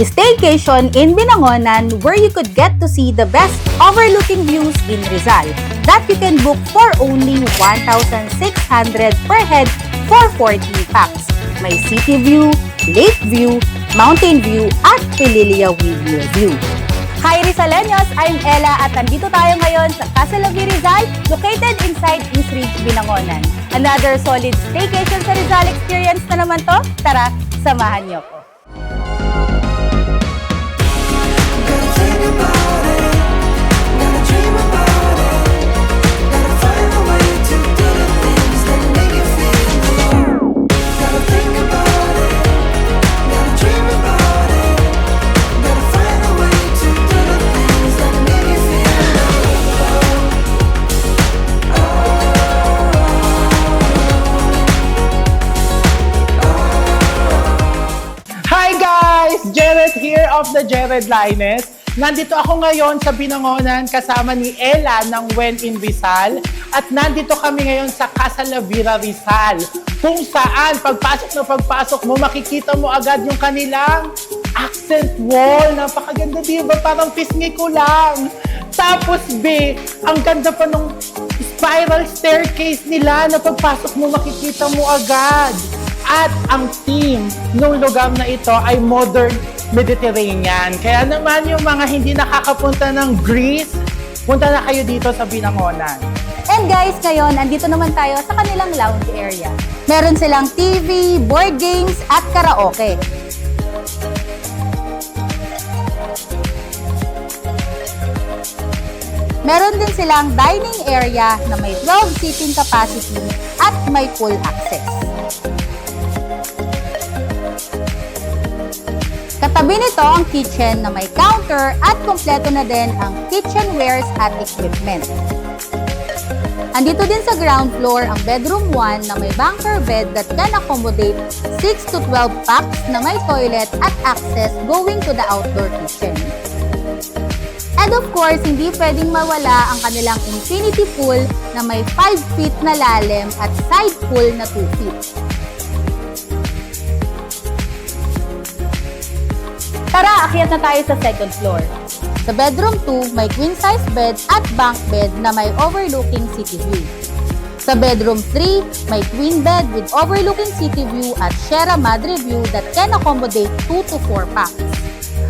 staycation in Binangonan where you could get to see the best overlooking views in Rizal that you can book for only 1,600 per head for 14 packs. May city view, lake view, mountain view, at Pililia Windmill view. Hi Rizaleños! I'm Ella at nandito tayo ngayon sa Casa Lavi Rizal located inside East Ridge, Binangonan. Another solid staycation sa Rizal experience na naman to. Tara, samahan niyo ko. Jared here of the Jared Lines. Nandito ako ngayon sa Binangonan kasama ni Ella ng When in Rizal at nandito kami ngayon sa Casa Lavira Rizal kung saan pagpasok mo makikita mo agad yung kanilang accent wall. Napakaganda, diba? Parang pisngi ko lang. Tapos B, ang ganda pa nung spiral staircase nila na pagpasok mo makikita mo agad. At ang theme ng lugar na ito ay modern Mediterranean. Kaya naman yung mga hindi nakakapunta ng Greece, punta na kayo dito sa Binangonan. And guys, ngayon, andito naman tayo sa kanilang lounge area. Meron silang TV, board games, at karaoke. Meron din silang dining area na may 12 seating capacity at may pool access. Katabi nito ang kitchen na may counter at kompleto na din ang kitchenwares at equipment. Andito din sa ground floor ang bedroom 1 na may bunker bed that can accommodate 6 to 12 packs na may toilet at access going to the outdoor kitchen. And of course, hindi pwedeng mawala ang kanilang infinity pool na may 5 feet na lalim at side pool na 2 feet. Tara, akyat na tayo sa second floor. Sa bedroom 2, may queen-size bed at bunk bed na may overlooking city view. Sa bedroom 3, may queen bed with overlooking city view at Sierra Madre view that can accommodate 2 to 4 packs.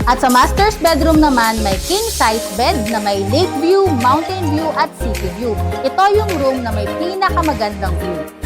At sa master's bedroom naman, may king-size bed na may lake view, mountain view at city view. Ito yung room na may pinakamagandang view.